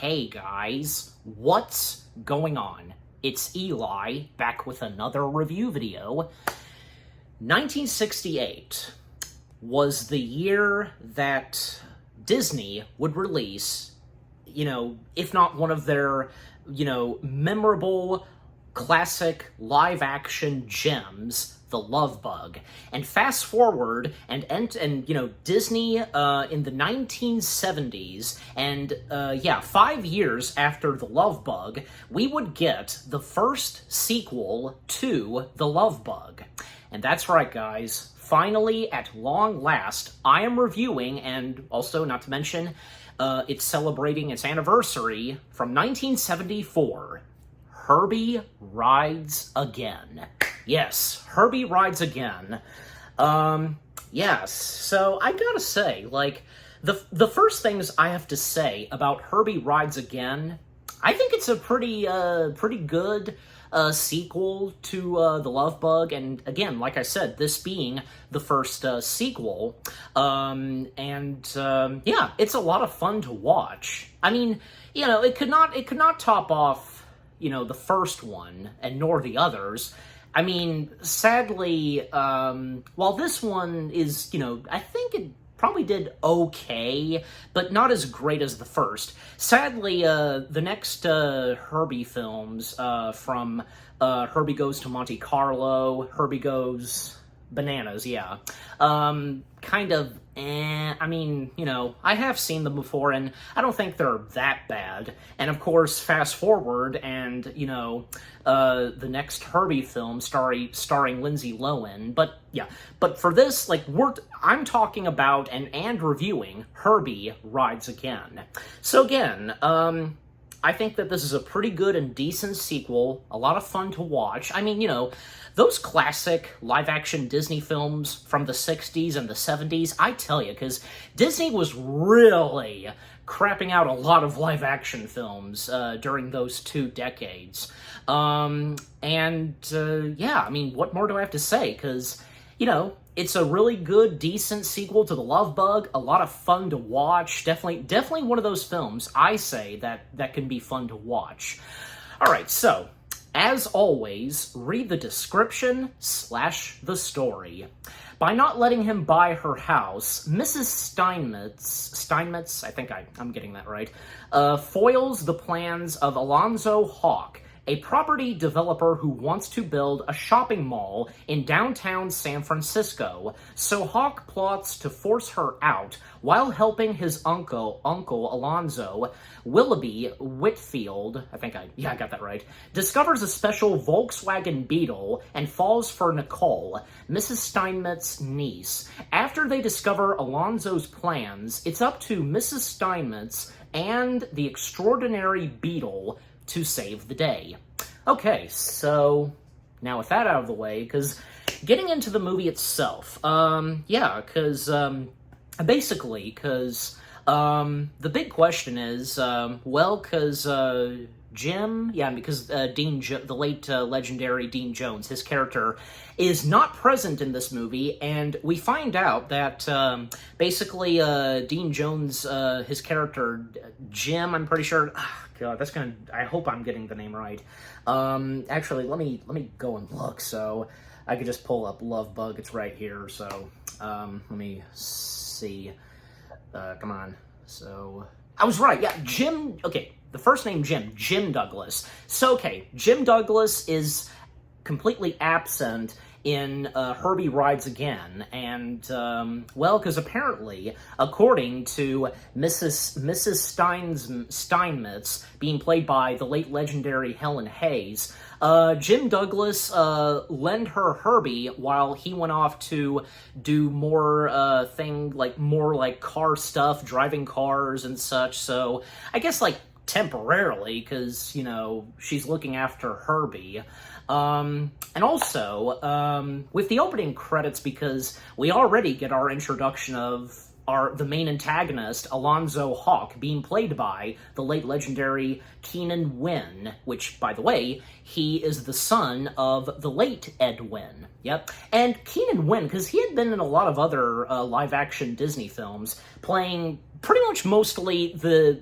Hey guys, what's going on? It's Eli, back with another review video. 1968 was the year that Disney would release, if not one of their, memorable classic live-action gems, The Love Bug. And fast forward, and Disney in the 1970s, and 5 years after The Love Bug, we would get the first sequel to The Love Bug. And that's right, guys. Finally, at long last, I am reviewing, and also, not to mention, it's celebrating its anniversary from 1974. Herbie Rides Again. Yes, Herbie Rides Again. Yes, so I gotta say, the first things I have to say about Herbie Rides Again, I think it's a pretty good sequel to The Love Bug, and again, like I said, this being the first sequel, it's a lot of fun to watch. I mean, it could not top off the first one, and nor the others. I mean, sadly, while this one is, I think it probably did okay, but not as great as the first. Sadly, the next Herbie films, from Herbie Goes to Monte Carlo, Herbie Goes Bananas, yeah, kind of I mean, I have seen them before, and I don't think they're that bad. And of course, fast forward, and, the next Herbie film starring Lindsay Lohan. But, yeah, but for this, I'm talking about and reviewing Herbie Rides Again. So again, I think that this is a pretty good and decent sequel, a lot of fun to watch. I mean, those classic live-action Disney films from the 60s and the 70s, I tell you, because Disney was really crapping out a lot of live-action films during those 2 decades. I mean, what more do I have to say? Because, it's a really good, decent sequel to The Love Bug, a lot of fun to watch, definitely one of those films, I say, that can be fun to watch. Alright, so, as always, read the description / the story. By not letting him buy her house, Mrs. Steinmetz, I think I'm getting that right, foils the plans of Alonzo Hawk, a property developer who wants to build a shopping mall in downtown San Francisco, so Hawk plots to force her out while helping his uncle Alonzo. Willoughby Whitfield, I got that right, discovers a special Volkswagen Beetle and falls for Nicole, Mrs. Steinmetz's niece. After they discover Alonzo's plans, it's up to Mrs. Steinmetz and the extraordinary Beetle to save the day. Okay, so now with that out of the way, because getting into the movie itself, the big question is, because the late legendary Dean Jones, his character, is not present in this movie, and we find out that Dean Jones, his character Jim, I'm pretty sure. God, I hope I'm getting the name right. Actually, let me go and look. So I could just pull up Love Bug. It's right here. So let me see. Come on. So I was right. Yeah, Jim. Okay. The first name, Jim Douglas. So, okay, Jim Douglas is completely absent in Herbie Rides Again, and, because apparently, according to Mrs. Steinmetz, being played by the late legendary Helen Hayes, Jim Douglas lent her Herbie while he went off to do more car stuff, driving cars and such, so I guess, temporarily, because, she's looking after Herbie. And also, with the opening credits, because we already get our introduction of the main antagonist, Alonzo Hawk, being played by the late legendary Keenan Wynn, which, by the way, he is the son of the late Ed Wynn. Yep. And Keenan Wynn, because he had been in a lot of other live-action Disney films, playing pretty much mostly the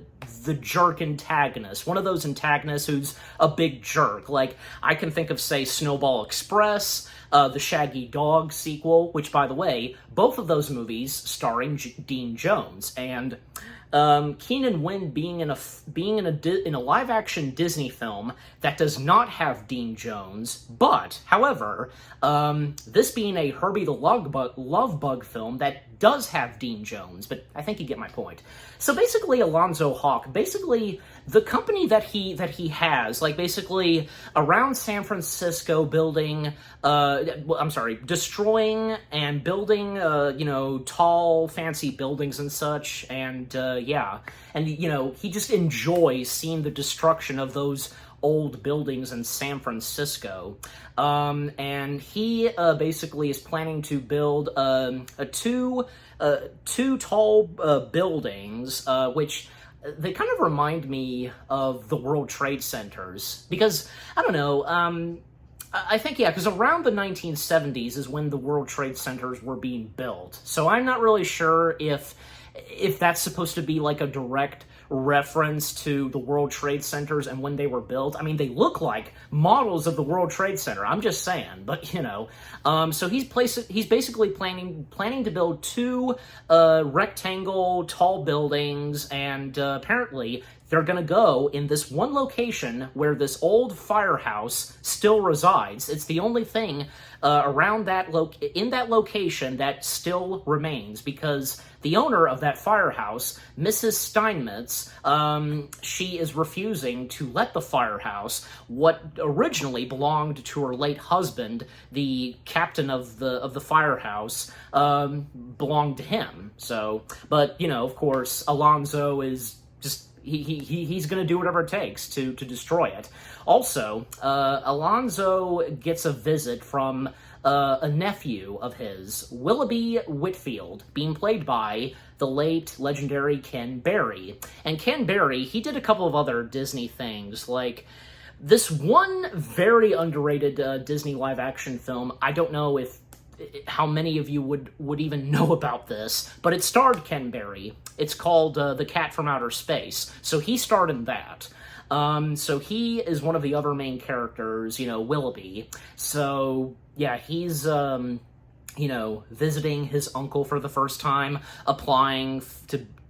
jerk antagonist, one of those antagonists who's a big jerk. Like, I can think of, say, Snowball Express, the Shaggy Dog sequel, which, by the way, both of those movies starring Dean Jones, and Keenan Wynn being in a live-action Disney film that does not have Dean Jones, but, however, this being a Herbie the Love Bug film that does have Dean Jones, but I think you get my point. So basically, Alonzo Hawk, basically the company that he has, like basically around San Francisco, destroying and building, tall, fancy buildings and such, and he just enjoys seeing the destruction of those old buildings in San Francisco. And he basically is planning to build two tall buildings, which they kind of remind me of the World Trade Centers, because, I don't know, I think, because around the 1970s is when the World Trade Centers were being built, so I'm not really sure if that's supposed to be like a direct reference to the World Trade Centers and when they were built. I mean, they look like models of the World Trade Center, I'm just saying, but, so he's basically planning to build two rectangle tall buildings, and apparently they're going to go in this one location where this old firehouse still resides. It's the only thing around in that location that still remains, because the owner of that firehouse, Mrs. Steinmetz, she is refusing to let the firehouse, what originally belonged to her late husband, the captain of the firehouse, belonged to him. So, but, of course, Alonzo is just, he's going to do whatever it takes to destroy it. Also, Alonzo gets a visit from a nephew of his, Willoughby Whitfield, being played by the late legendary Ken Berry. And Ken Berry, he did a couple of other Disney things, like this one very underrated Disney live-action film. I don't know how many of you would even know about this, but it starred Ken Berry. It's called The Cat from Outer Space. So he starred in that. So he is one of the other main characters, Willoughby. So, yeah, he's, visiting his uncle for the first time, applying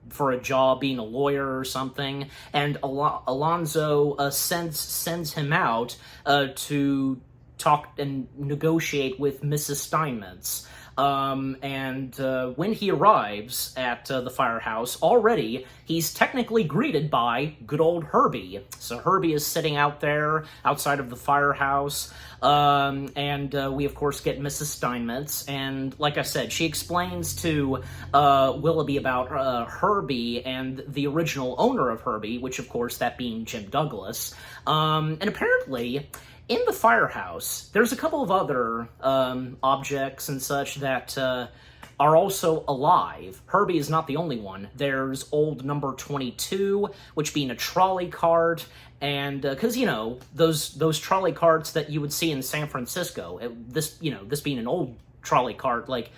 for a job, being a lawyer or something, and Alonzo sends him out to talk and negotiate with Mrs. Steinmetz. And when he arrives at the firehouse, already he's technically greeted by good old Herbie. So Herbie is sitting out there outside of the firehouse, and we of course get Mrs. Steinmetz, and like I said, she explains to Willoughby about Herbie and the original owner of Herbie, which of course that being Jim Douglas, and apparently in the firehouse, there's a couple of other objects and such that are also alive. Herbie is not the only one. There's old number 22, which being a trolley cart, and because those trolley carts that you would see in San Francisco, this being an old trolley cart, like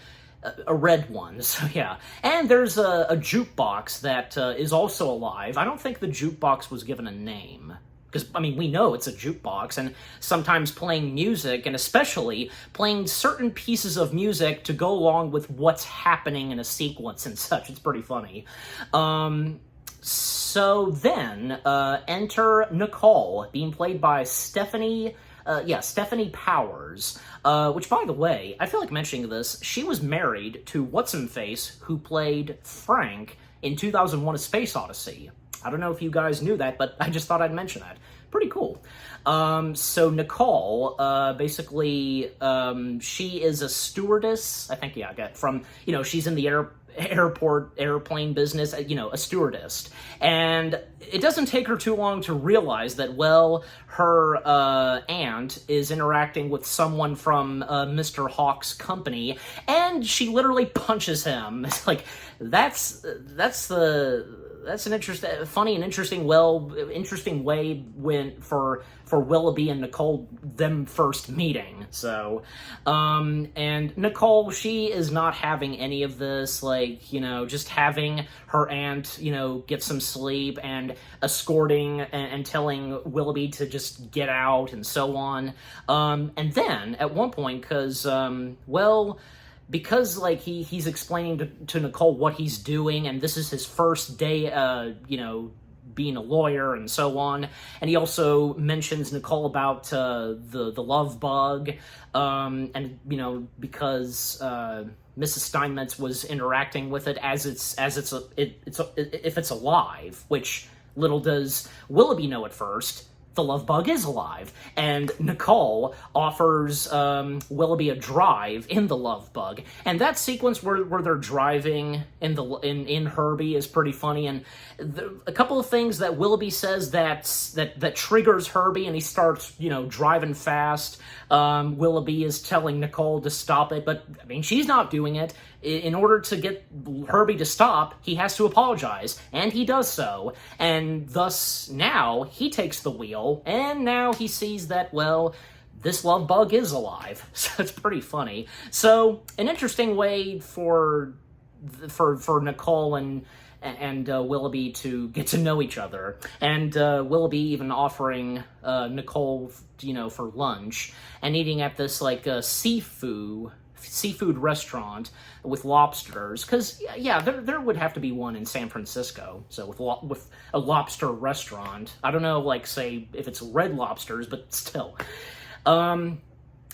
a red one. So yeah, and there's a jukebox that is also alive. I don't think the jukebox was given a name, because, we know it's a jukebox, and sometimes playing music, and especially playing certain pieces of music to go along with what's happening in a sequence and such. It's pretty funny. So then, enter Nicole, being played by Stephanie Powers, which, by the way, I feel like mentioning this, she was married to What's-Him-Face, who played Frank in 2001: A Space Odyssey. I don't know if you guys knew that, but I just thought I'd mention that. Pretty cool. So Nicole, basically, she is a stewardess. I think, from, she's in the airplane business, a stewardess. And it doesn't take her too long to realize that, her aunt is interacting with someone from Mr. Hawk's company, and she literally punches him. It's like, that's that's an funny and interesting way for Willoughby and Nicole, them first meeting. So, and Nicole, she is not having any of this, like, you know, just having her aunt, you know, get some sleep and escorting and telling Willoughby to just get out and so on. And then at one point, because like he's explaining to Nicole what he's doing, and this is his first day, you know, being a lawyer and so on, and he also mentions Nicole about the love bug, and you know, because Mrs. Steinmetz was interacting with it if it's alive, which little does Willoughby know at first. The love bug is alive, and Nicole offers Willoughby a drive in the love bug, and that sequence where they're driving in Herbie is pretty funny. And a couple of things that Willoughby says that triggers Herbie, and he starts, you know, driving fast. Willoughby is telling Nicole to stop it, but I mean, she's not doing it. In order to get Herbie to stop, he has to apologize, and he does so, and thus now he takes the wheel, and now he sees that, well, this love bug is alive. So it's pretty funny. So an interesting way for Nicole and Willoughby to get to know each other, and Willoughby even offering Nicole, you know, for lunch, and eating at this like seafood restaurant with lobsters, because yeah, there would have to be one in San Francisco. So with a lobster restaurant, I don't know, like, say if it's Red Lobsters, but still. And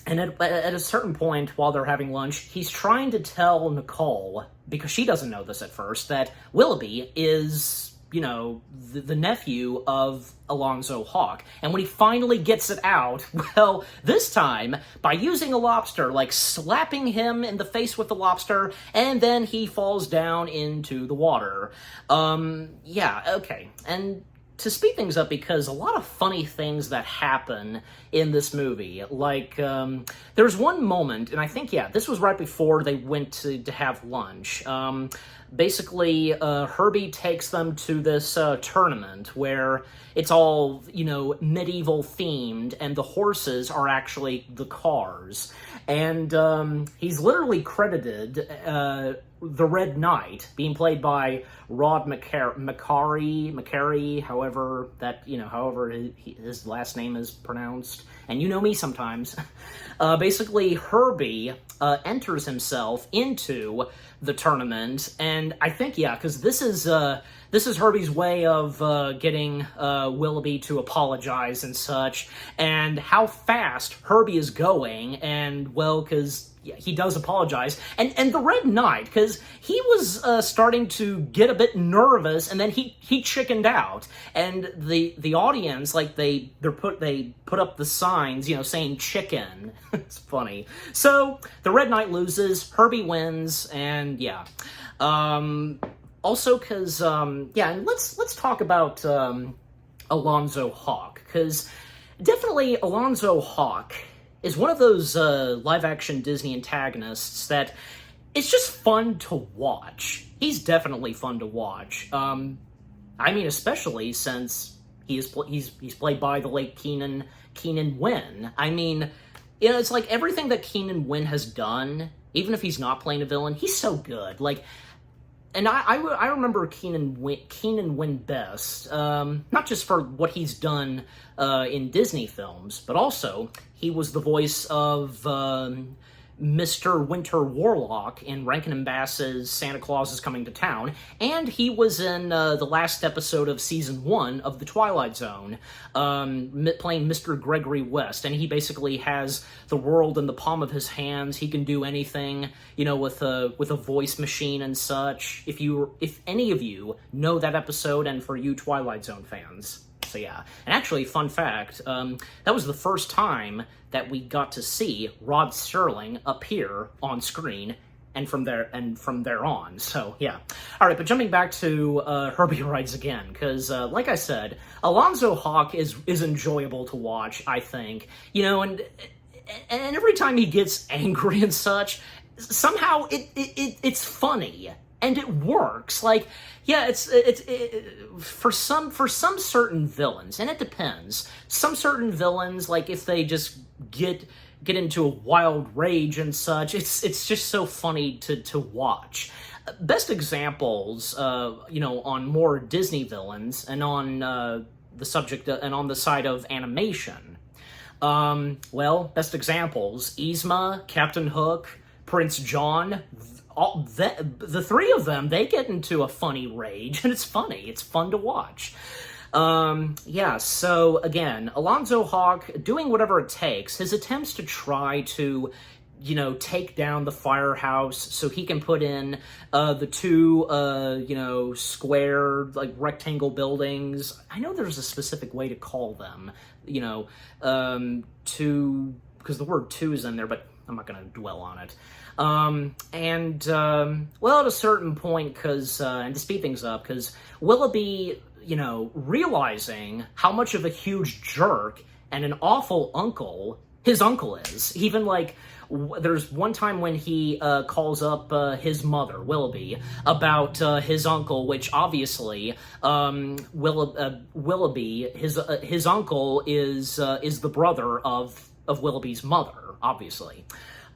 at a certain point while they're having lunch, he's trying to tell Nicole, because she doesn't know this at first, that Willoughby is, you know, the nephew of Alonzo Hawk. And when he finally gets it out, well, this time, by using a lobster, like slapping him in the face with the lobster, and then he falls down into the water. Yeah, okay. And to speed things up, because a lot of funny things that happen in this movie, like, there's one moment, and I think, yeah, this was right before they went to have lunch. Basically, Herbie takes them to this tournament where it's all, you know, medieval themed, and the horses are actually the cars. And he's literally credited the Red Knight, being played by Rod McCary, however that, you know, however his last name is pronounced. And you know me sometimes. Basically, Herbie enters himself into the tournament, and I think, yeah, because this is Herbie's way of getting Willoughby to apologize and such, and how fast Herbie is going, and, well, because yeah, he does apologize, and the Red Knight, because he was starting to get a bit nervous, and then he chickened out, and the audience, like, they put up the signs, you know, saying chicken. It's funny. So the Red Knight loses, Herbie wins, and yeah. Also, because yeah, and let's talk about Alonzo Hawk, because definitely Alonzo Hawk is one of those live-action Disney antagonists that it's just fun to watch. He's definitely fun to watch. I mean, especially since he's played by the late Keenan Wynn. I mean, you know, it's like everything that Keenan Wynn has done, even if he's not playing a villain, he's so good. Like, and I remember Keenan Wynn best, not just for what he's done in Disney films, but also he was the voice of Mr. Winter Warlock in Rankin and Bass's Santa Claus is Coming to Town, and he was in the last episode of Season 1 of The Twilight Zone, playing Mr. Gregory West, and he basically has the world in the palm of his hands. He can do anything, you know, with a voice machine and such. If any of you know that episode, and for you Twilight Zone fans. So yeah, and actually, fun fact, that was the first time that we got to see Rod Serling appear on screen, and from there on. So yeah, all right. But jumping back to Herbie Rides Again, because like I said, Alonzo Hawk is enjoyable to watch. I think, you know, and every time he gets angry and such, somehow it's funny. and it works. Like, yeah, for some certain villains, and it depends. Some certain villains, like if they just get into a wild rage and such, it's just so funny to watch. Best examples, on more Disney villains, and on the subject and on the side of animation. Best examples: Yzma, Captain Hook, Prince John. The three of them, they get into a funny rage, and it's funny. It's fun to watch. So again, Alonzo Hawk doing whatever it takes. His attempts to try to, take down the firehouse so he can put in the two, square, like, rectangle buildings. I know there's a specific way to call them, two, because the word two is in there, but I'm not going to dwell on it. At a certain point, and to speed things up, because Willoughby, realizing how much of a huge jerk and an awful uncle his uncle is. Even, like, there's one time when he calls up his mother, Willoughby, about his uncle, which obviously Willoughby, his uncle is the brother of Willoughby's mother, obviously.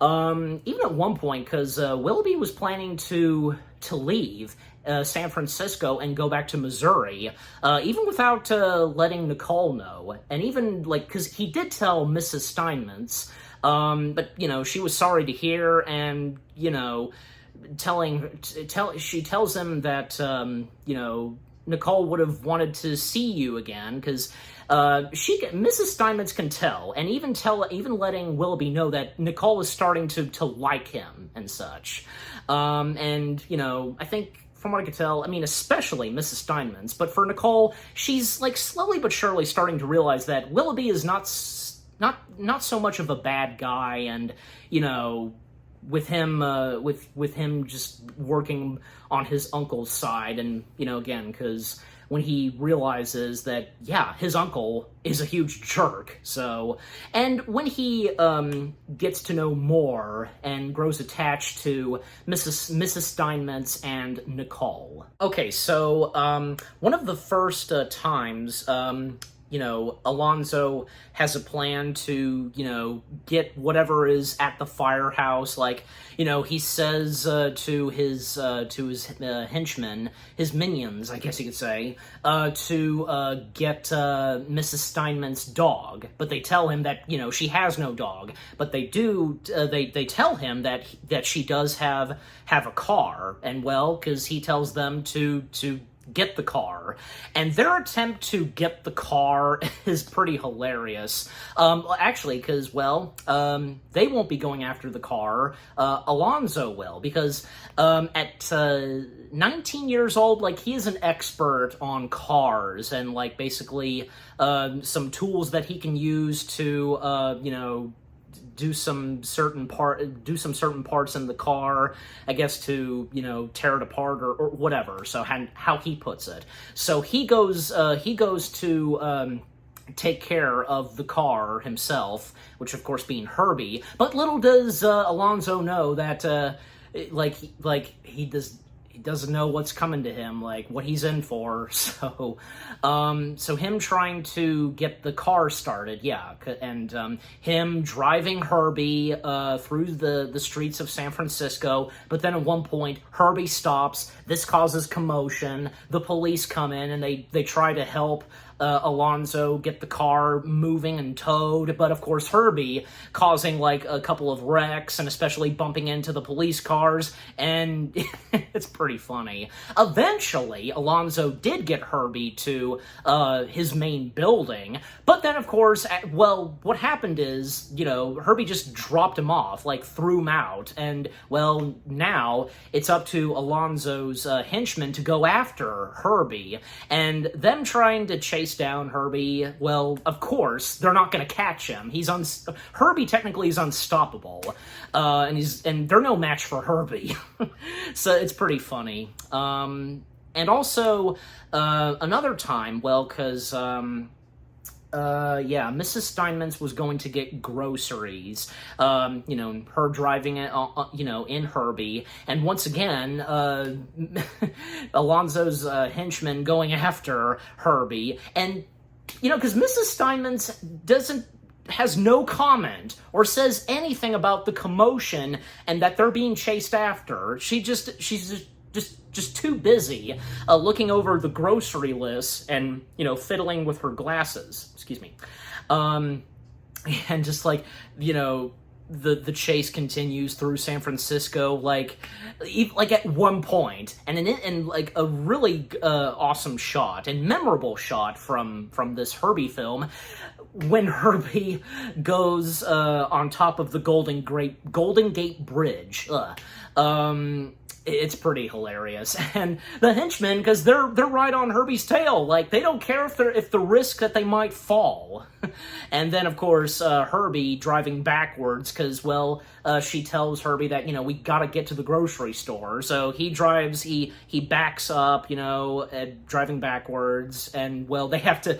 Even at one point, because Willoughby was planning to leave San Francisco and go back to Missouri, even without letting Nicole know. And even, like, because he did tell Mrs. Steinmetz, but, she was sorry to hear, and, she tells him that, Nicole would have wanted to see you again, because Mrs. Steinmetz can tell, and even letting Willoughby know that Nicole is starting to like him and such. I think from what I could tell, especially Mrs. Steinmetz, but for Nicole, she's, like, slowly but surely starting to realize that Willoughby is not so much of a bad guy, and, with him just working on his uncle's side, and, again, because when he realizes that, yeah, his uncle is a huge jerk, so, and when he gets to know more and grows attached to Mrs. Steinmetz and Nicole. Okay, so, one of the first times, Alonzo has a plan to, get whatever is at the firehouse. Like, he says to his henchmen, his minions, I guess you could say, to get Mrs. Steinmet's dog. But they tell him that, she has no dog. But they do, they tell him that she does have a car. And, well, because he tells them to get the car, and their attempt to get the car is pretty hilarious. Actually, because, they won't be going after the car. Alonzo will, because at 19 years old, like, he is an expert on cars, and, like, basically some tools that he can use to, do some certain parts in the car, I guess, to, tear it apart or whatever. So how he puts it. So he goes to take care of the car himself, which of course being Herbie. But little does Alonzo know that he doesn't know what's coming to him, like what he's in for. So him trying to get the car started, yeah, and him driving Herbie through the streets of San Francisco. But then at one point, Herbie stops. This causes commotion. The police come in and they try to help Alonzo get the car moving and towed, but of course Herbie causing, like, a couple of wrecks and especially bumping into the police cars, and it's pretty funny. Eventually, Alonzo did get Herbie to his main building, but then of course, what happened is, Herbie just dropped him off, like, threw him out, and, now it's up to Alonzo's henchmen to go after Herbie, and them trying to chase down Herbie, of course, they're not going to catch him. Herbie technically is unstoppable, and they're no match for Herbie. So it's pretty funny. And also, another time, because, yeah, Mrs. Steinmetz was going to get groceries, her driving it, in Herbie, and once again, Alonzo's henchman going after Herbie, and, because Mrs. Steinmetz has no comment or says anything about the commotion and that they're being chased after. She's just too busy looking over the grocery list and, fiddling with her glasses. Excuse me. And just the chase continues through San Francisco, like at one point, and in a really awesome shot and memorable shot from this Herbie film, when Herbie goes on top of the Golden Gate Bridge. It's pretty hilarious, and the henchmen, because they're right on Herbie's tail, like they don't care if the risk that they might fall. And then of course Herbie driving backwards, because she tells Herbie that we gotta get to the grocery store, so he backs up, driving backwards, and they have to.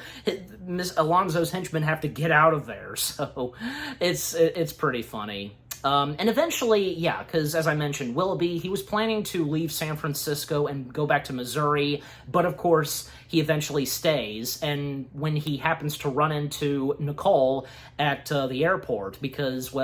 Miss Alonzo's henchmen have to get out of there, so it's pretty funny. And eventually, yeah, because as I mentioned, Willoughby, he was planning to leave San Francisco and go back to Missouri, but of course, he eventually stays, and when he happens to run into Nicole at the airport, because,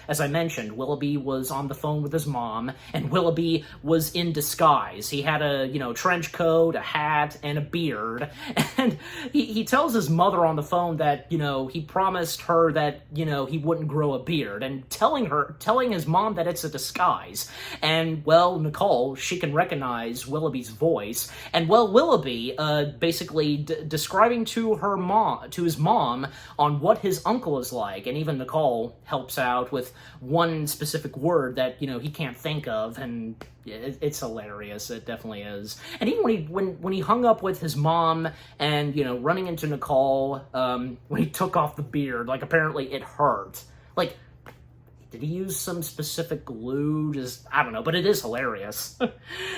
as I mentioned, Willoughby was on the phone with his mom, and Willoughby was in disguise. He had a, trench coat, a hat, and a beard, and he tells his mother on the phone that, he promised her that, he wouldn't grow a beard, and telling his mom that it's a disguise. And, Nicole, she can recognize Willoughby's voice, and, Willoughby, basically describing to his mom on what his uncle is like, and even Nicole helps out with one specific word that, he can't think of, and it's hilarious. It definitely is. And even when he hung up with his mom and, running into Nicole, when he took off the beard, apparently it hurt. Did he use some specific glue? I don't know, but it is hilarious.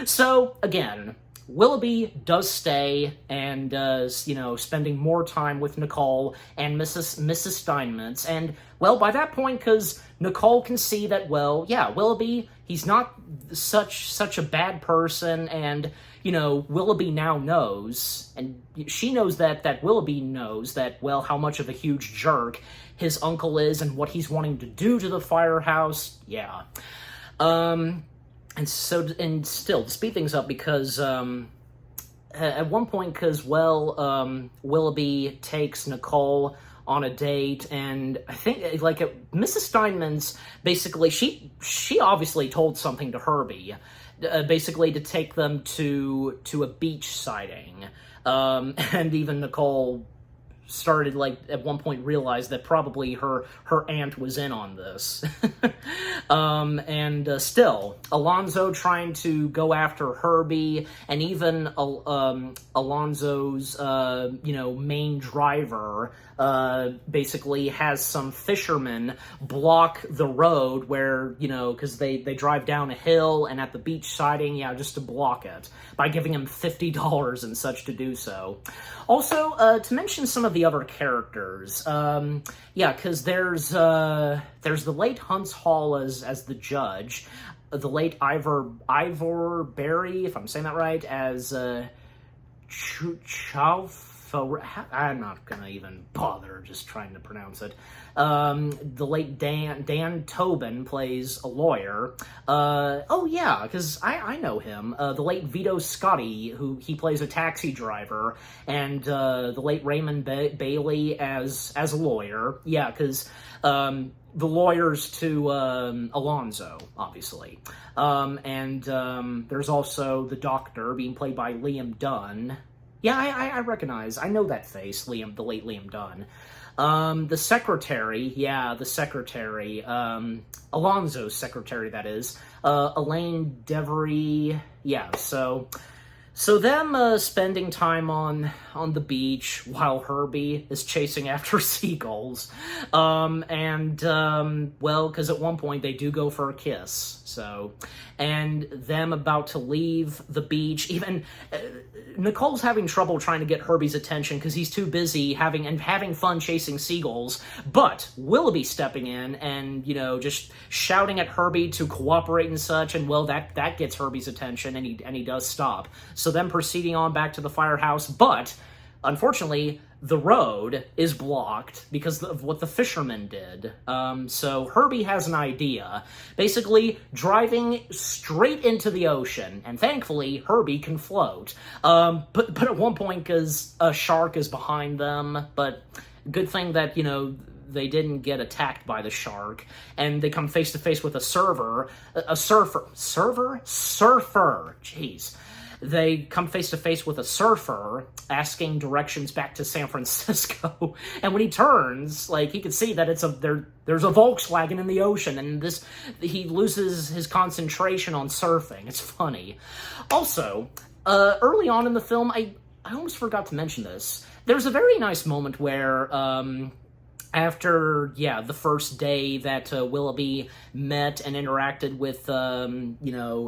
So, again, Willoughby does stay and does, spending more time with Nicole and Mrs. Steinmetz. And, by that point, because Nicole can see that, Willoughby, he's not such a bad person, and, Willoughby now knows, and she knows that Willoughby knows that, how much of a huge jerk his uncle is and what he's wanting to do to the firehouse. Yeah. And still, to speed things up, because at one point, because, Willoughby takes Nicole on a date, and I think, Mrs. Steinmetz, basically, she obviously told something to Herbie, basically to take them to a beach sighting, and even Nicole started, at one point realized that probably her aunt was in on this. And still, Alonzo trying to go after Herbie, and even Alonzo's, main driver, basically has some fishermen block the road where, because they drive down a hill, and at the beach sighting, just to block it, by giving him $50 and such to do so. Also, to mention some of the other characters, because there's the late Hunts Hall as the judge, the late Ivor Berry, if I'm saying that right, as I'm not gonna even bother just trying to pronounce it. The late Dan Tobin plays a lawyer. Because I know him. The late Vito Scotti, who he plays a taxi driver, and the late Raymond Bailey as a lawyer. Yeah, because the lawyers to Alonzo, obviously. And there's also the doctor being played by Liam Dunn. Yeah, I recognize. I know that face, the late Liam Dunn. The secretary, Alonzo's secretary, that is, Elaine Devery. Yeah, so So them spending time on the beach while Herbie is chasing after seagulls, well, because at one point they do go for a kiss. So, and them about to leave the beach. Even Nicole's having trouble trying to get Herbie's attention because he's too busy having fun chasing seagulls. But Willoughby stepping in and just shouting at Herbie to cooperate and such, and well, that gets Herbie's attention, and he does stop. So them proceeding on back to the firehouse, but unfortunately, the road is blocked because of what the fishermen did. So Herbie has an idea, basically driving straight into the ocean, and thankfully Herbie can float. But at one point, because a shark is behind them, but good thing that, they didn't get attacked by the shark, and they come face to face with a surfer, jeez. They come face to face with a surfer asking directions back to San Francisco, and when he turns, he can see that there's a Volkswagen in the ocean, and he loses his concentration on surfing. It's funny. Also, early on in the film, I almost forgot to mention this. There's a very nice moment where after, the first day that Willoughby met and interacted with,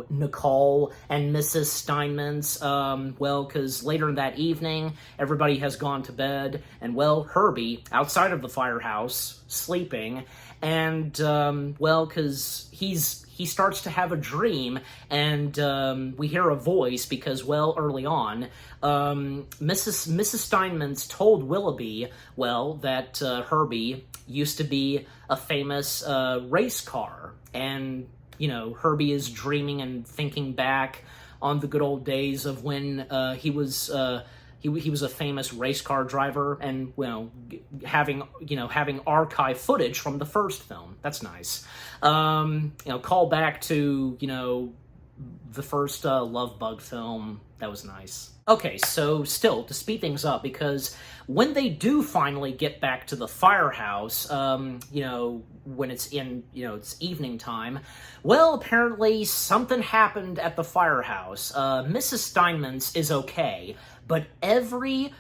Nicole and Mrs. Steinmetz, because later in that evening, everybody has gone to bed, and, Herbie, outside of the firehouse, sleeping, and, because he starts to have a dream, and we hear a voice because, early on, Mrs. Steinmetz told Willoughby, that Herbie used to be a famous race car, and, Herbie is dreaming and thinking back on the good old days of when he was a famous race car driver, and having archive footage from the first film. That's nice. Call back to the first Love Bug film. That was nice. Okay, so still to speed things up, because when they do finally get back to the firehouse, when it's it's evening time, apparently something happened at the firehouse. Mrs. Steinmetz is okay, but every,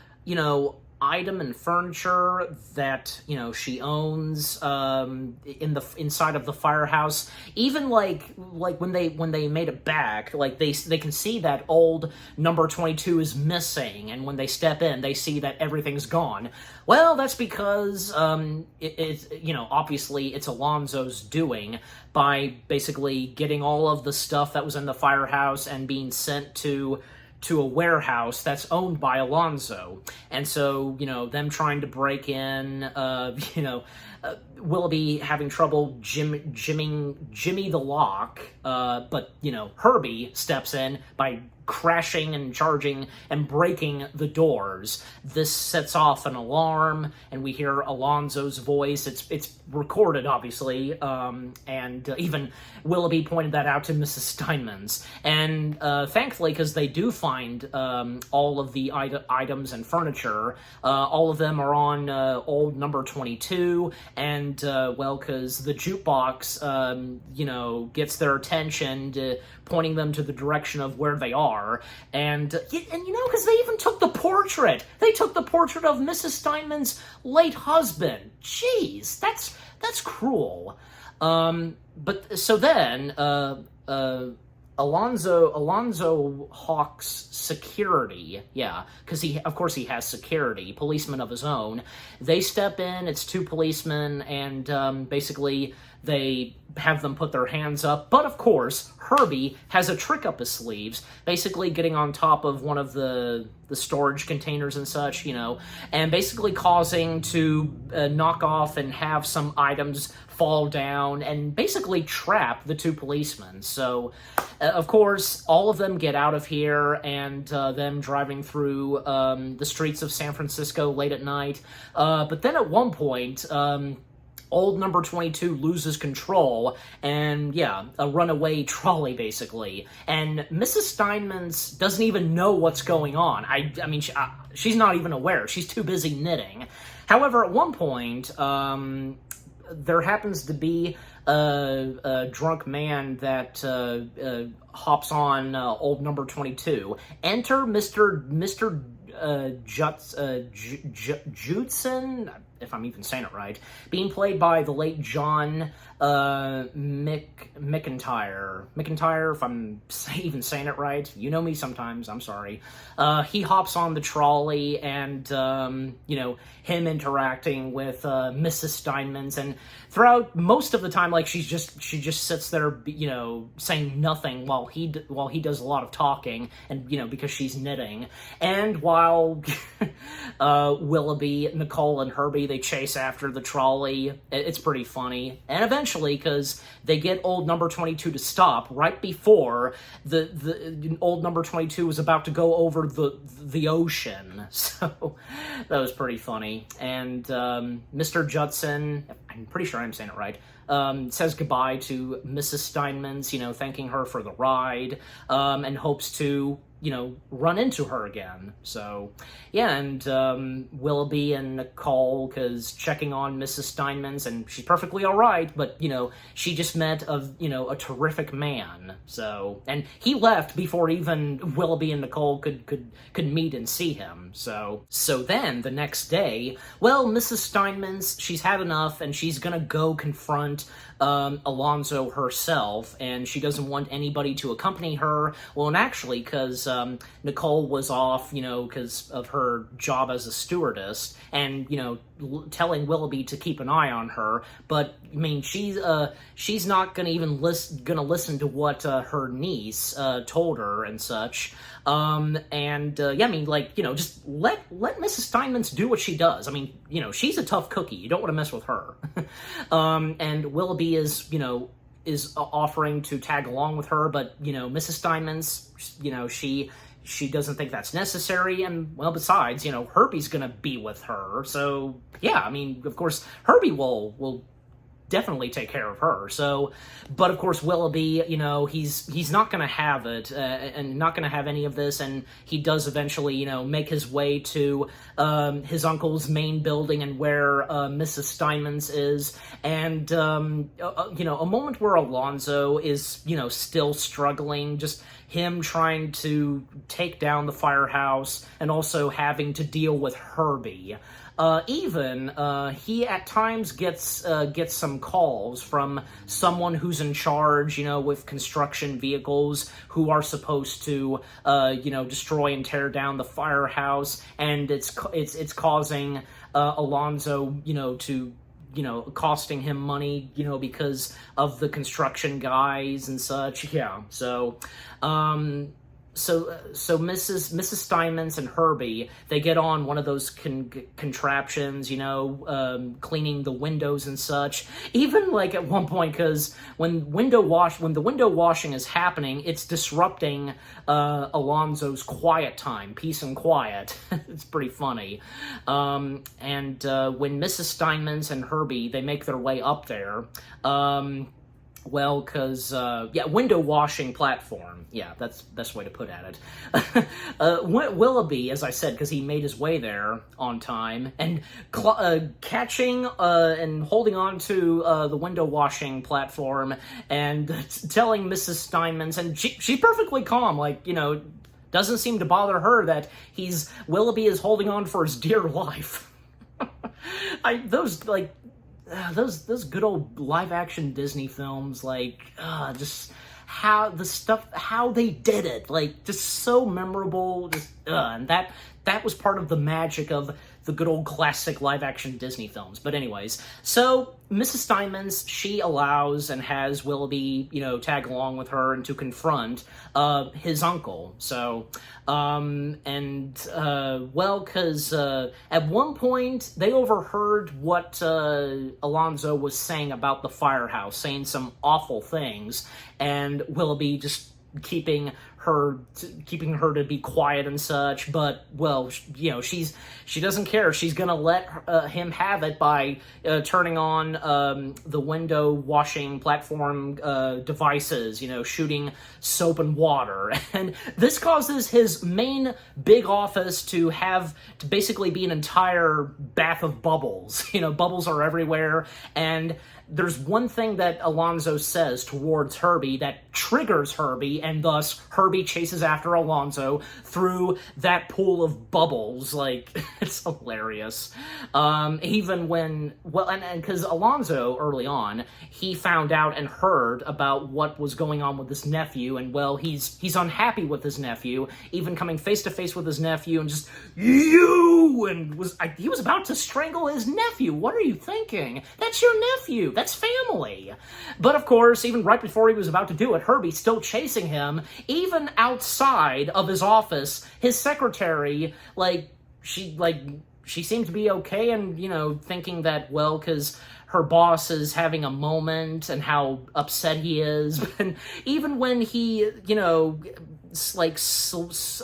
item and furniture that, she owns, inside of the firehouse, even when they made it back, they can see that old number 22 is missing, and when they step in, they see that everything's gone. Well, that's because, it's obviously it's Alonzo's doing by basically getting all of the stuff that was in the firehouse and being sent to a warehouse that's owned by Alonzo. And so, them trying to break in, Willoughby having trouble Jimmy the lock, but, Herbie steps in by crashing and charging and breaking the doors. This sets off an alarm, and we hear Alonzo's voice. It's recorded, obviously, and even Willoughby pointed that out to Mrs. Steinmetz. And thankfully, because they do find all of the items and furniture, all of them are on old number 22, and, because the jukebox, gets their attention, pointing them to the direction of where they are, and because they even took the portrait. They took the portrait of Mrs. Steinmetz's late husband. Jeez, that's cruel. But so then, Alonzo Hawk's security, because he has security, policemen of his own. They step in, it's two policemen, and basically they have them put their hands up. But of course, Herbie has a trick up his sleeves, basically getting on top of one of the storage containers and such, and basically causing to knock off and have some items fall down and basically trap the two policemen. So, of course, all of them get out of here, and them driving through the streets of San Francisco late at night. But then at one point, old number 22 loses control, and a runaway trolley, basically. And Mrs. Steinmetz doesn't even know what's going on. I mean, she's not even aware. She's too busy knitting. However, at one point, there happens to be a drunk man that hops on old number 22. Enter Mr. Judson, if I'm even saying it right, being played by the late John McIntyre. McIntyre, if I'm even saying it right. You know me sometimes, I'm sorry. He hops on the trolley and, you know, him interacting with Mrs. Steinman's, and throughout most of the time, like, she just sits there, you know, saying nothing while he does a lot of talking, and, you know, because she's knitting. And while Willoughby, Nicole, and Herbie, they chase after the trolley. It's pretty funny. And eventually, because they get old number 22 to stop right before the old number 22 was about to go over the ocean. So that was pretty funny. And Mr. Judson, I'm pretty sure I'm saying it right, says goodbye to Mrs. Steinman's, you know, thanking her for the ride, and hopes to, you know, run into her again. So, yeah, and Willoughby and Nicole, because checking on Mrs. Steinman's, and she's perfectly all right, but, you know, she just met a terrific man. So, and he left before even Willoughby and Nicole could meet and see him. So then the next day, well, Mrs. Steinman's, she's had enough, and she's gonna go confront Alonzo herself, and she doesn't want anybody to accompany her. Well, and actually, because Nicole was off, you know, because of her job as a stewardess, and, you know, telling Willoughby to keep an eye on her. But I mean, she's not gonna even listen to what her niece told her and such. Yeah, I mean, like, you know, just let Mrs. Steinman's do what she does. I mean, you know, she's a tough cookie. You don't want to mess with her. And Willoughby is, you know, offering to tag along with her, but, you know, Mrs. Steinman's, you know, she doesn't think that's necessary, and, well, besides, you know, Herbie's gonna be with her, so, yeah, I mean, of course, Herbie will definitely take care of her. So, but of course, Willoughby, you know, he's not going to have it, and not going to have any of this, and he does eventually, you know, make his way to his uncle's main building, and where Mrs. Steinman's is, and, you know, a moment where Alonzo is, you know, still struggling, just him trying to take down the firehouse, and also having to deal with Herbie. He at times gets some calls from someone who's in charge, you know, with construction vehicles, who are supposed to, you know, destroy and tear down the firehouse, and it's causing Alonzo, you know, to, you know, costing him money, you know, because of the construction guys and such. Yeah, so Mrs. Steinman's and Herbie, they get on one of those contraptions, you know, cleaning the windows and such. Even, like, at one point, because when the window washing is happening, it's disrupting Alonzo's quiet time, peace and quiet. It's pretty funny. When Mrs. Steinman's and Herbie, they make their way up there, well, because, yeah, window washing platform. Yeah, that's the best way to put at it. Willoughby, as I said, because he made his way there on time, and catching and holding on to the window washing platform, and telling Mrs. Steinman's, and she's perfectly calm, like, you know, doesn't seem to bother her that Willoughby is holding on for his dear life. Those good old live-action Disney films, like, just how they did it, like, just so memorable, and that was part of the magic of the good old classic live-action Disney films. But anyways, so Mrs. Steinman's, she allows and has Willoughby, you know, tag along with her and to confront his uncle. So, well, because at one point they overheard what Alonzo was saying about the firehouse, saying some awful things, and Willoughby just keeping keeping her to be quiet and such, but, well, you know, she doesn't care. She's gonna let him have it by turning on the window washing platform devices, you know, shooting soap and water. And this causes his main big office to basically be an entire bath of bubbles. You know, bubbles are everywhere, and there's one thing that Alonzo says towards Herbie that triggers Herbie, and thus Herbie chases after Alonzo through that pool of bubbles. Like, it's hilarious. Even when, well, and because Alonzo, early on, he found out and heard about what was going on with his nephew, and, well, he's unhappy with his nephew, even coming face-to-face with his nephew, and just, and he was about to strangle his nephew. What are you thinking? That's your nephew. That's family. But of course, even right before he was about to do it, Herbie's still chasing him. Even outside of his office, his secretary, she seemed to be okay, and, you know, thinking that, well, because her boss is having a moment and how upset he is. And even when he, you know, slides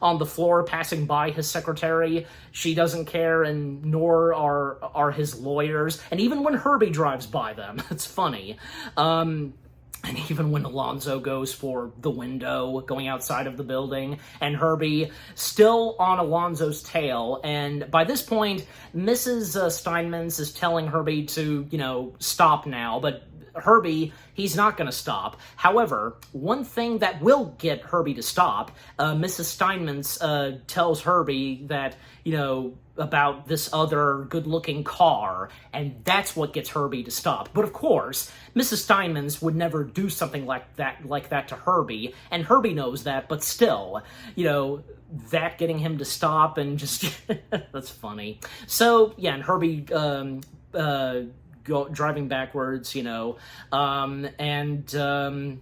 on the floor passing by his secretary, she doesn't care, and nor are his lawyers. And even when Herbie drives by them, it's funny. And even when Alonzo goes for the window, going outside of the building, and Herbie still on Alonzo's tail, and by this point, Mrs. Steinmetz is telling Herbie to, you know, stop now, but Herbie, he's not going to stop. However, one thing that will get Herbie to stop, Mrs. Steinmetz tells Herbie that, you know, about this other good-looking car, and that's what gets Herbie to stop. But of course, Mrs. Steinmetz would never do something like that to Herbie, and Herbie knows that, but still, you know, that getting him to stop and just, that's funny. So, yeah, and Herbie, driving backwards, you know,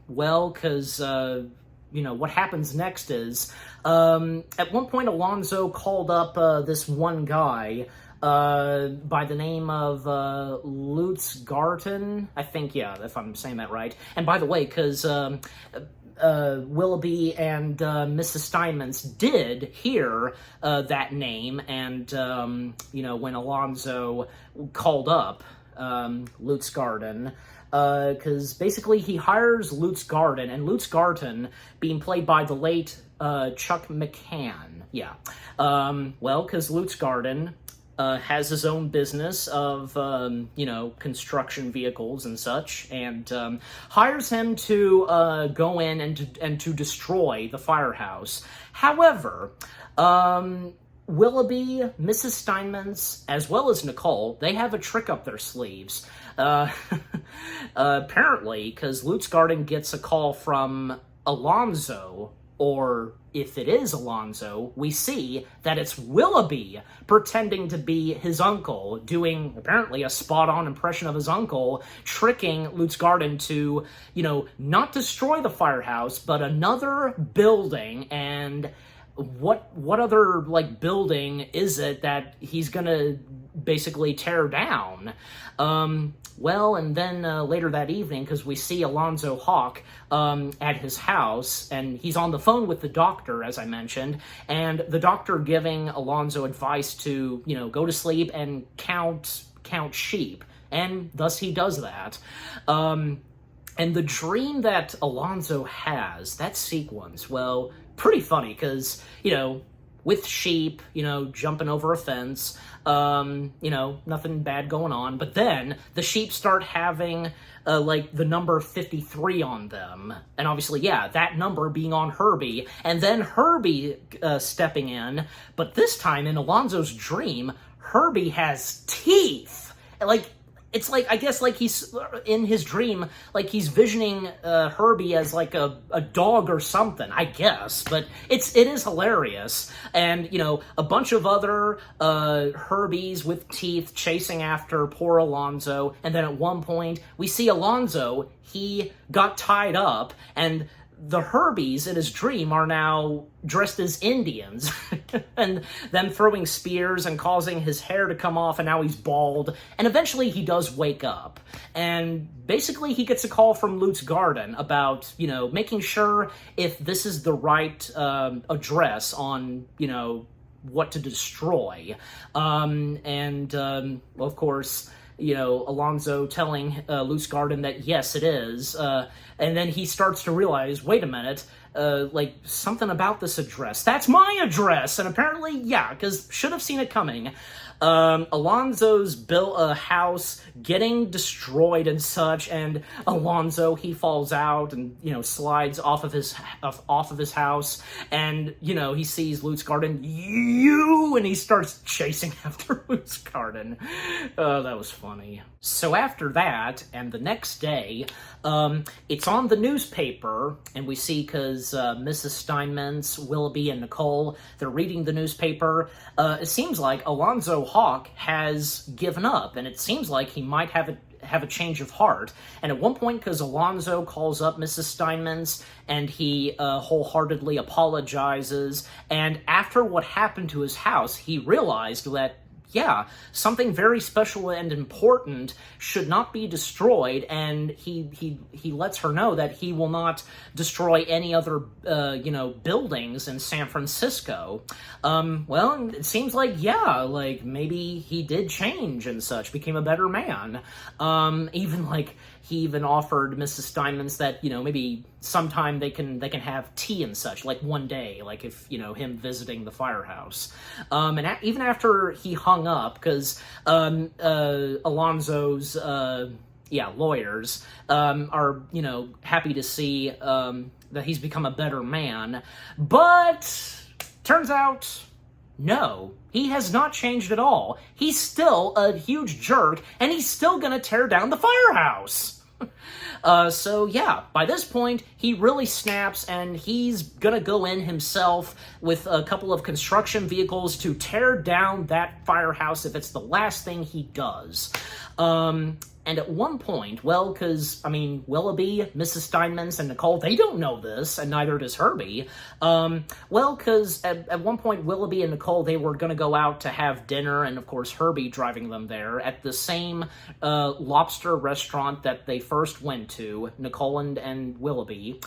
well, because, you know, what happens next is, at one point Alonzo called up this one guy by the name of Lutz Garten, I think, yeah, if I'm saying that right. And by the way, because Willoughby and Mrs. Steinmetz did hear that name, and, you know, when Alonzo called up Lutz Garten, because basically he hires Lutz Garten, and Lutz Garten being played by the late Chuck McCann. Yeah. Well, because Lutz Garten has his own business of, you know, construction vehicles and such, and hires him to go in and to destroy the firehouse. However, Willoughby, Mrs. Steinmetz, as well as Nicole, they have a trick up their sleeves. Apparently, because Lutz Garten gets a call from Alonzo, or if it is Alonzo, we see that it's Willoughby pretending to be his uncle, doing apparently a spot-on impression of his uncle, tricking Lutz Garten to, you know, not destroy the firehouse, but another building. And what other, like, building is it that he's gonna basically tear down? Well, and then later that evening, because we see Alonzo Hawk at his house, and he's on the phone with the doctor, as I mentioned, and the doctor giving Alonzo advice to, you know, go to sleep and count sheep, and thus he does that. And the dream that Alonzo has, that sequence, well, pretty funny, because, you know, with sheep, you know, jumping over a fence, you know, nothing bad going on, but then the sheep start having, like, the number 53 on them, and obviously, yeah, that number being on Herbie, and then Herbie stepping in, but this time, in Alonzo's dream, Herbie has teeth, like, it's like, I guess, like, he's, in his dream, like, he's visioning Herbie as, like, a dog or something, I guess, but it is hilarious, and, you know, a bunch of other Herbies with teeth chasing after poor Alonzo, and then at one point, we see Alonzo, he got tied up, and the Herbies in his dream are now dressed as Indians and them throwing spears and causing his hair to come off, and now he's bald. And eventually he does wake up, and basically he gets a call from Luke's garden about, making sure if this is the right address on, what to destroy. Well, of course, Alonzo telling Luke's garden that yes, it is. And then he starts to realize, wait a minute, something about this address. That's my address! And apparently, yeah, because should have seen it coming. Alonzo's built a house getting destroyed and such, and Alonzo, he falls out and, slides off of his house, and, he sees Luke's garden, and he starts chasing after Luke's garden. That was funny. So after that, and the next day, it's on the newspaper, and we see, because Mrs. Steinmetz, Willoughby, and Nicole, they're reading the newspaper. It seems like Alonzo Hawk has given up, and it seems like he might have a change of heart. And at one point, because Alonzo calls up Mrs. Steinmetz, and he wholeheartedly apologizes, and after what happened to his house, he realized that, yeah, something very special and important should not be destroyed, and he lets her know that he will not destroy any other, buildings in San Francisco. Well, it seems like, yeah, maybe he did change and such, became a better man. He even offered Mrs. Steinmetz that, maybe sometime they can have tea and such, one day, if, him visiting the firehouse. And even after he hung up, because Alonzo's, lawyers are, happy to see that he's become a better man, but turns out, no, he has not changed at all. He's still a huge jerk, and he's still gonna tear down the firehouse. So yeah, by this point, he really snaps, and he's gonna go in himself with a couple of construction vehicles to tear down that firehouse if it's the last thing he does. And at one point, well, because, Willoughby, Mrs. Steinmetz, and Nicole, they don't know this, and neither does Herbie. Because at one point, Willoughby and Nicole, they were going to go out to have dinner, and of course, Herbie driving them there, at the same lobster restaurant that they first went to, Nicole and Willoughby.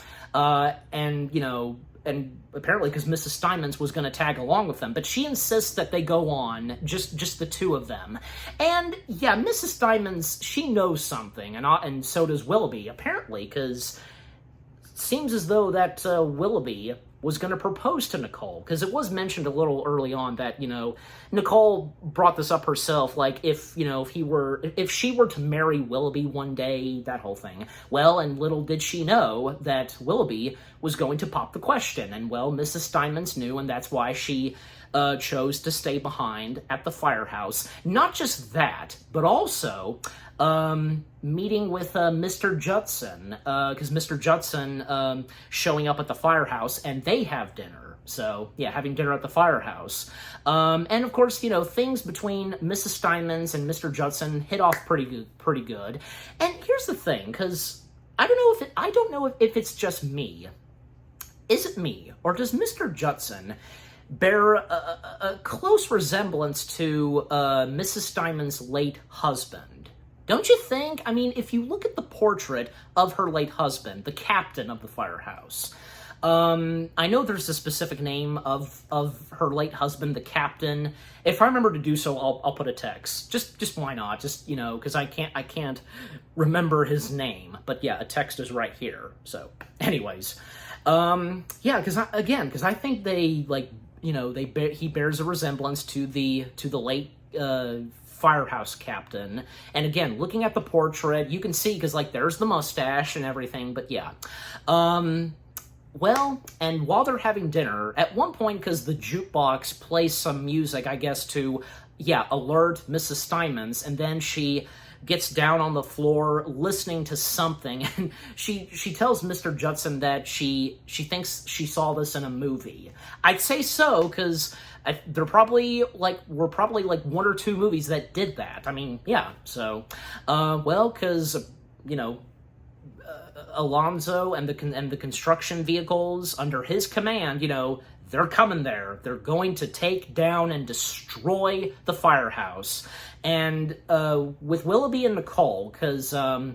And apparently because Mrs. Steinmetz was going to tag along with them, but she insists that they go on, just the two of them. And yeah, Mrs. Steinmetz, she knows something, and so does Willoughby, apparently, because it seems as though that Willoughby was going to propose to Nicole, because it was mentioned a little early on that, Nicole brought this up herself, if she were to marry Willoughby one day, that whole thing. Well, and little did she know that Willoughby was going to pop the question, and well, Mrs. Steinmetz knew, and that's why she chose to stay behind at the firehouse. Not just that, but also meeting with Mr. Judson, because Mr. Judson showing up at the firehouse, and they have dinner. So, yeah, having dinner at the firehouse. And, of course, things between Mrs. Steinmetz and Mr. Judson hit off pretty good. And here's the thing, because I don't know if it's just me. Is it me, or does Mr. Judson bear a close resemblance to Mrs. Steinmetz's late husband? Don't you think? If you look at the portrait of her late husband, the captain of the firehouse, I know there's a specific name of her late husband, the captain. If I remember to do so, I'll put a text. Just why not? Just, because I can't remember his name. But yeah, a text is right here. So, anyways, yeah, because I think they he bears a resemblance to the late firehouse captain. And again, looking at the portrait, you can see, because there's the mustache and everything. But yeah, well, and while they're having dinner, at one point, because the jukebox plays some music, I guess, to, alert Mrs. Steinmetz, and then she gets down on the floor listening to something, and she tells Mr. Judson that she thinks she saw this in a movie. I'd say so, because were probably one or two movies that did that. Yeah, so, well, because, Alonzo and the construction vehicles under his command, they're coming there. They're going to take down and destroy the firehouse. And with Willoughby and Nicole, because I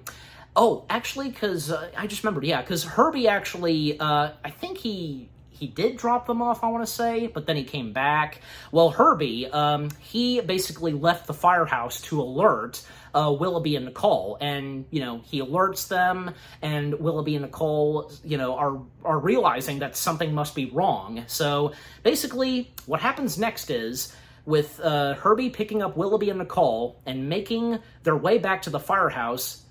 just remembered, because Herbie actually, I think he did drop them off, I want to say, but then he came back. Well, Herbie, he basically left the firehouse to alert Willoughby and Nicole, and, he alerts them, and Willoughby and Nicole, are realizing that something must be wrong. So, basically, what happens next is, with Herbie picking up Willoughby and Nicole and making their way back to the firehouse,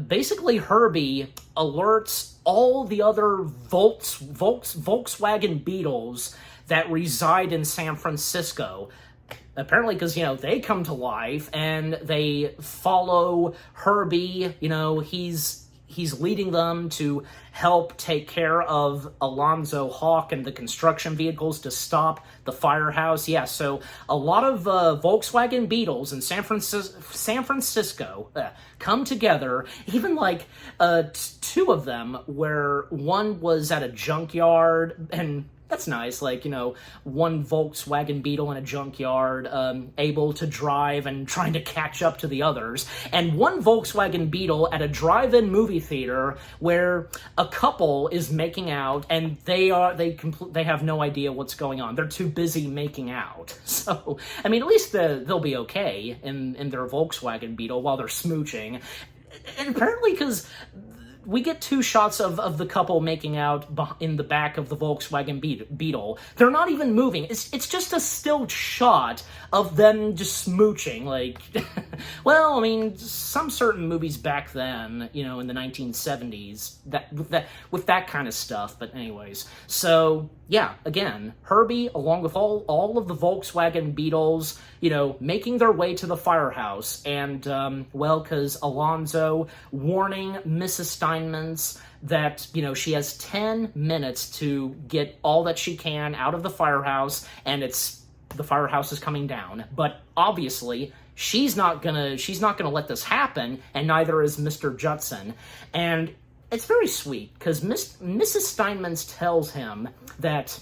basically Herbie alerts all the other Volkswagen Beetles that reside in San Francisco. Apparently because, they come to life and they follow Herbie. He's leading them to help take care of Alonzo Hawk and the construction vehicles to stop the firehouse. Yeah, so a lot of Volkswagen Beetles in San Francisco come together, even two of them, where one was at a junkyard, and that's nice, one Volkswagen Beetle in a junkyard, able to drive and trying to catch up to the others, and one Volkswagen Beetle at a drive-in movie theater where a couple is making out, and they have no idea what's going on. They're too busy making out. So, at least they'll be okay in their Volkswagen Beetle while they're smooching. And apparently because we get two shots of the couple making out in the back of the Volkswagen Beetle. They're not even moving. It's just a still shot of them just smooching. Some certain movies back then, in the 1970s, that with that kind of stuff. But anyways, so yeah, again, Herbie, along with all of the Volkswagen Beetles, making their way to the firehouse, and because Alonzo warning Mrs. Steinmetz that, she has 10 minutes to get all that she can out of the firehouse, and the firehouse is coming down. But obviously, she's not gonna let this happen, and neither is Mr. Judson. And it's very sweet, because Mrs. Steinmetz tells him that,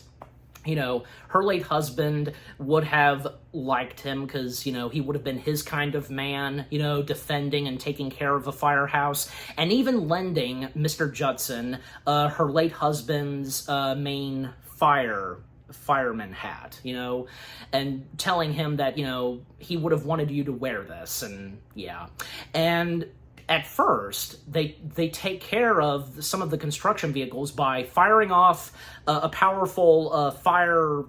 her late husband would have liked him because, he would have been his kind of man, defending and taking care of a firehouse, and even lending Mr. Judson her late husband's main fireman hat, and telling him that, he would have wanted you to wear this, and yeah. And at first, they take care of some of the construction vehicles by firing off a powerful fire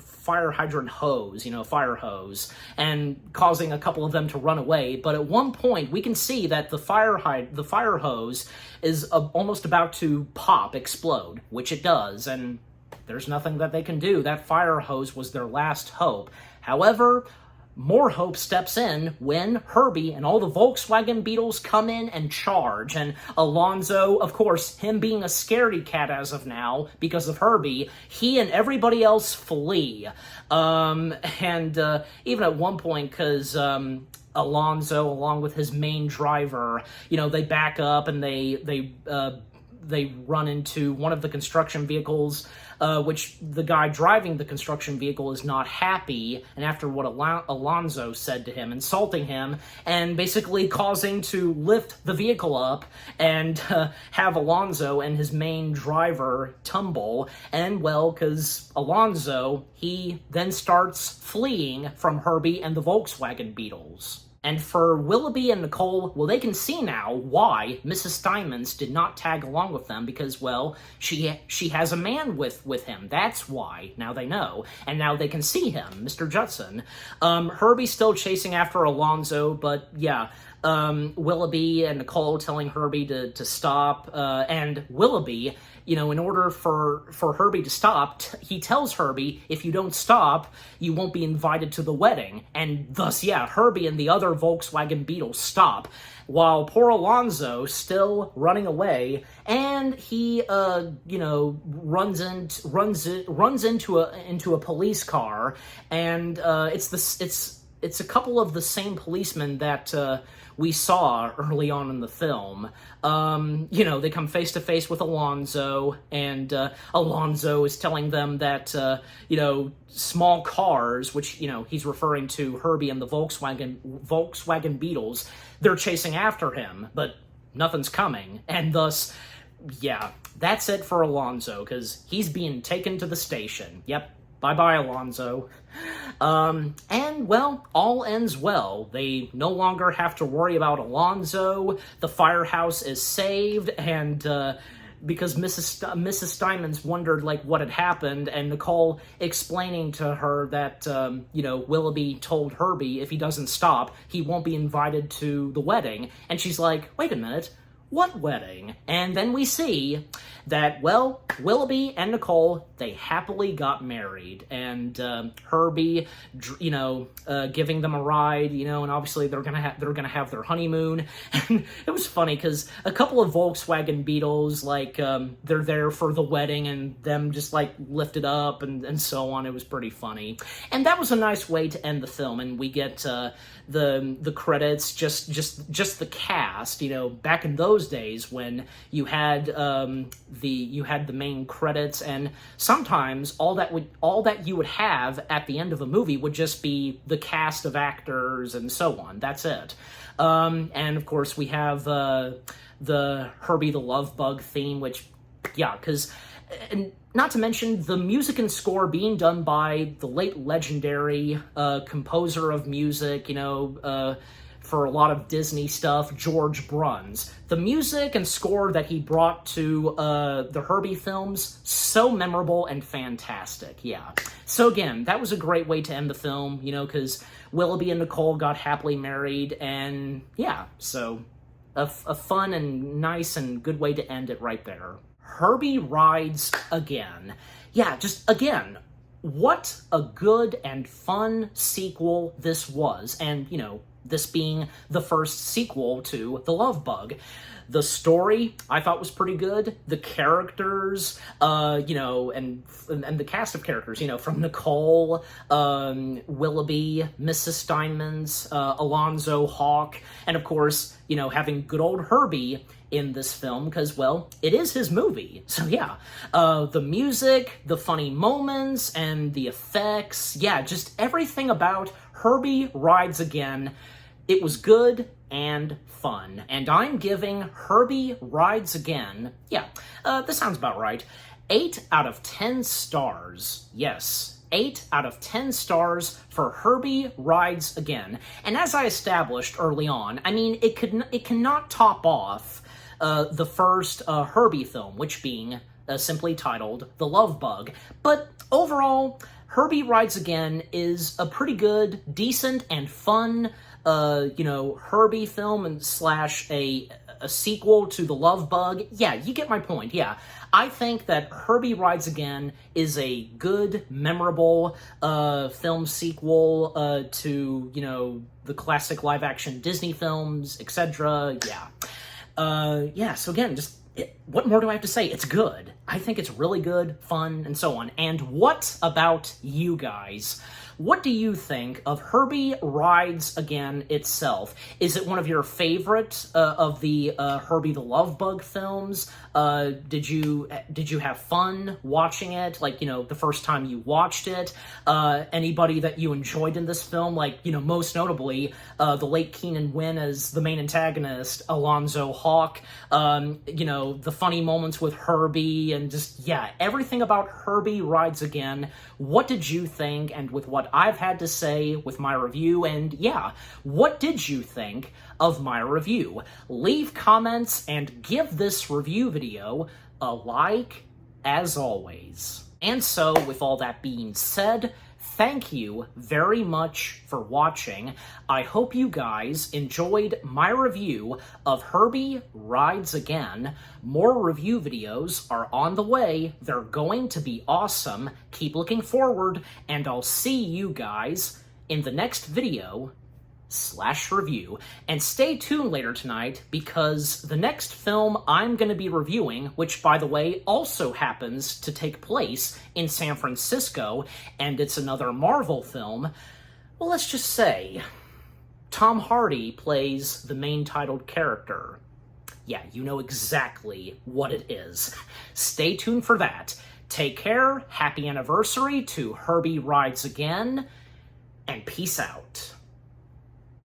hydrant hose, fire hose, and causing a couple of them to run away. But at one point, we can see that the fire hose is almost about to explode, which it does, and there's nothing that they can do. That fire hose was their last hope. However, more hope steps in when Herbie and all the Volkswagen Beetles come in and charge, and Alonzo, of course, him being a scaredy cat as of now because of Herbie, he and everybody else flee. And even at one point, because Alonzo, along with his main driver, they back up and they run into one of the construction vehicles, which the guy driving the construction vehicle is not happy, and after what Alonzo said to him, insulting him, and basically causing to lift the vehicle up and have Alonzo and his main driver tumble, and because Alonzo, he then starts fleeing from Herbie and the Volkswagen Beetles. And for Willoughby and Nicole, well, they can see now why Mrs. Steinmetz did not tag along with them, because, well, she has a man with him. That's why. Now they know. And now they can see him, Mr. Judson. Herbie's still chasing after Alonzo, but yeah, Willoughby and Nicole telling Herbie to stop, and Willoughby, in order for Herbie to stop, he tells Herbie, if you don't stop, you won't be invited to the wedding. And thus, yeah, Herbie and the other Volkswagen Beetles stop, while poor Alonzo still running away, and he, runs into a police car, and it's it's a couple of the same policemen that we saw early on in the film. They come face to face with Alonzo, and Alonzo is telling them that, small cars, which, he's referring to Herbie and the Volkswagen Beetles, they're chasing after him, but nothing's coming, and thus, yeah, that's it for Alonzo, because he's being taken to the station. Yep. Bye-bye, Alonzo. And, well, all ends well. They no longer have to worry about Alonzo, the firehouse is saved, and, because Mrs. Steinman's wondered, what had happened, and Nicole explaining to her that, Willoughby told Herbie if he doesn't stop, he won't be invited to the wedding, and she's like, wait a minute, what wedding? And then we see that, well, Willoughby and Nicole, they happily got married, and Herbie, giving them a ride, and obviously they're gonna have their honeymoon. And it was funny because a couple of Volkswagen Beetles, they're there for the wedding, and them just lifted up and so on. It was pretty funny, and that was a nice way to end the film. And we get the credits, just the cast. Back in those days when you had the main credits, and sometimes all that you would have at the end of a movie would just be the cast of actors and so on. That's it. And of course we have the Herbie the Love Bug theme, which, yeah, because, and not to mention the music and score being done by the late legendary composer of music, for a lot of Disney stuff, George Bruns. The music and score that he brought to the Herbie films, so memorable and fantastic, yeah. So again, that was a great way to end the film, because Willoughby and Nicole got happily married, and yeah, so a fun and nice and good way to end it right there. Herbie Rides Again. Yeah, just again, what a good and fun sequel this was, and, this being the first sequel to The Love Bug. The story, I thought, was pretty good. The characters, and the cast of characters, from Nicole, Willoughby, Mrs. Steinman's, Alonzo, Hawk, and of course, having good old Herbie in this film, because, well, it is his movie. So yeah, the music, the funny moments, and the effects, yeah, just everything about Herbie Rides Again, it was good and fun. And I'm giving Herbie Rides Again, yeah, this sounds about right, 8 out of 10 stars. Yes, 8 out of 10 stars for Herbie Rides Again. And as I established early on, I mean, it cannot top off the first Herbie film, which being simply titled The Love Bug. But overall, Herbie Rides Again is a pretty good, decent, and fun, Herbie film and slash a sequel to The Love Bug. Yeah, you get my point, yeah. I think that Herbie Rides Again is a good, memorable film sequel to, the classic live-action Disney films, etc. Yeah. So again, what more do I have to say? It's good. I think it's really good, fun, and so on. And what about you guys? What do you think of Herbie Rides Again itself? Is it one of your favorite of the Herbie the Love Bug films? Did you have fun watching it? The first time you watched it? Anybody that you enjoyed in this film? Most notably, the late Keenan Wynn as the main antagonist, Alonzo Hawk. The funny moments with Herbie, and just, yeah, everything about Herbie Rides Again. What did you think? And with what I've had to say with my review, and yeah, what did you think of my review? Leave comments and give this review video a like, as always. And so, with all that being said, thank you very much for watching. I hope you guys enjoyed my review of Herbie Rides Again. More review videos are on the way. They're going to be awesome. Keep looking forward, and I'll see you guys in the next video / review. And stay tuned later tonight, because the next film I'm going to be reviewing, which, by the way, also happens to take place in San Francisco, and it's another Marvel film, Well, let's just say Tom Hardy plays the main titled character. Yeah, you know exactly what it is. Stay tuned for that. Take care, happy anniversary to Herbie Rides Again, and peace out.